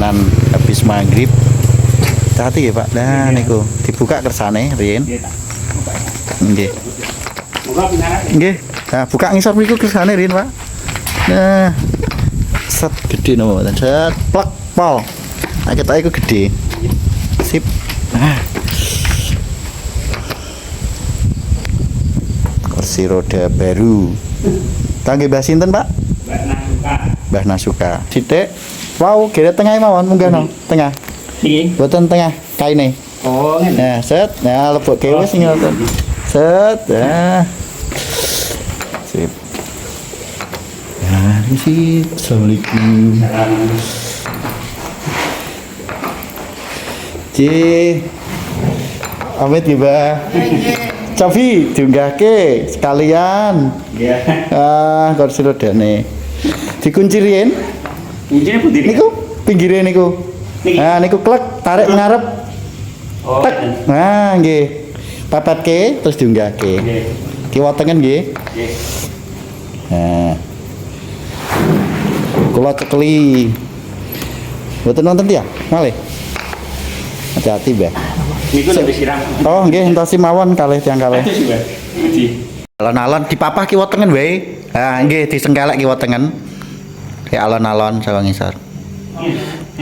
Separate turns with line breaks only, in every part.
perjalanan habis maghrib. Hati ya Pak. Nah niku dibuka kersane riyen. Nggih. Nggih. Nah, buka ngisor mriku kersane riyen Pak. Nah. Set gede nopo dan set plek pol. Nah, kita iku gede. Sip. Nah. Kursi roda baru. Kangge Mbah sinten, Pak? Mbah Nasuka. Sithik. Wow, kira tengah mawon munggah no. Tengah.
Iki.
Boten tengah kaine.
Oh, ngene.
Nah, set. Nah, lebokke wis sing ngoten. Set. Nah. Sip. Nah, ini sih. Assalamualaikum. Amit ya, Mbah. Cobi diunggahke sekalian.
Iya.
Kursi rodane. Dikunci riyen.
Kuncinya putih.
Niku pinggire niku. Nah, niku klek tarik ngarep.
Oh.
Tek. Nah, nggih. Papatke terus diunggahke.
Nggih.
Kiwa tengen nggih.
Nggih.
Nah. Kula cekeli. Mboten nonton ya? Malih. Hati-hati, Mbah.
Niku lebih siram.
Oh, nggih entosi mawon kalih tiyang kalih.
Aduh sih, Mbak. Puji.
Alon-alon dipapah kiwa tengen wae. Ha, nggih disengkelek kiwa tengen. Kayak alon-alon saka ngisor.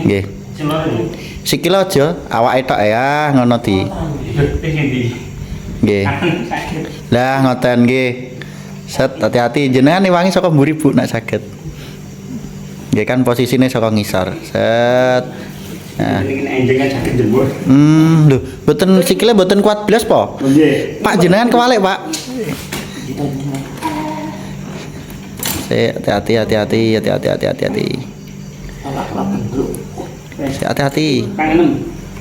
Nggih. Sikil aja, awake tok ya ngono di. Nggih. Lah ngoten nggih. Set hati-hati jenengan niwangi saka mburi Bu nek saged. Nggih kan posisine saka ngisor. Set. Nah.
Enjengan sakit jebur.
Lho, mboten sikile mboten kuat blas po?
Nggih.
Pak jenengan kewalik, Pak. Hati-hati. Hati-hati.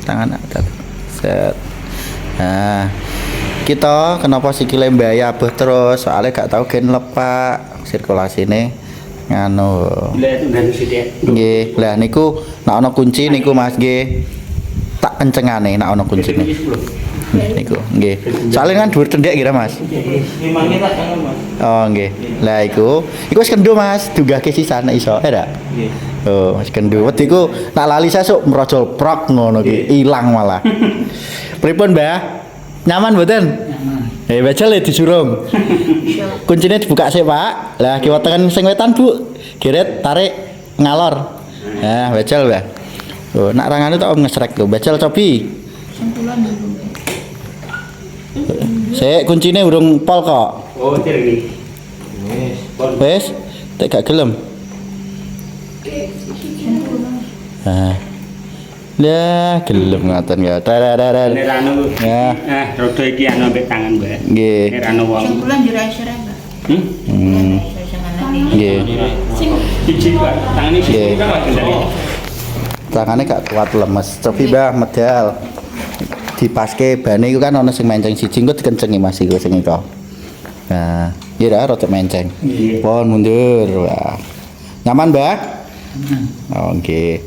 Tangan hati-hati. Set. Nah, kita kenapa sikile mbaya abuh terus? Soalnya gak tahu gen lepak sirkulasine nganu.
Lah itu ganti sithik.
Nggih, lah niku nek ana kunci niku Mas nggih. Tak kencengane nek ana kuncine. Niku nggih. Soalnya kan dhuwur cendhek kira Mas.
Memangnya tak kangen, Mas.
Oh nggih. Lah iku wis kendho Mas, dunggahke sisan nek iso, ora?
Nggih.
Oh, wis kendho. Wedi ku nak lali sesuk merojol prok ngono ki, ilang malah. Pripun, Mbah? Nyaman mboten? Nyaman. Bajal disurung. Kuncinya dibuka sih, Pak. Lah kiwa tengen sing wetan, Bu. Geret tarik ngalor. Nah, bajal, Mbah. Oh, nak rangane tok ngesrek lho. Bajal cobi.
Sempulan dulu.
Sik kuncine urung pol kok.
Oh, tir iki.
Wes, tek gak gelem. Nah. Lah, gelem ngoten ya. Tarararar.
Nek anu.
Ya.
Rodo iki anu ambek tangan, Mbak.
Nggih.
Nek anu wong.
Sempulan diraisir Mbak.
Nggih.
Siji, Pak. Tangane siji kan kendali.
Tangane gak kuat lemes. Cobi Mbah medal. Dipaske bane iku kan ana sing menceng siji engko dikencengi Mas iku sing iku. Nah, ya ora rada menceng. Pon mundur. Wah. Nyaman, Mbah? Oh, nggih.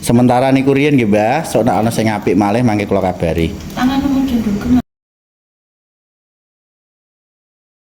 Sementara niku riyen nggih, Mbah, sok nek ana sing apik malih mangke kula kabari.
Tangan mungkin dugem.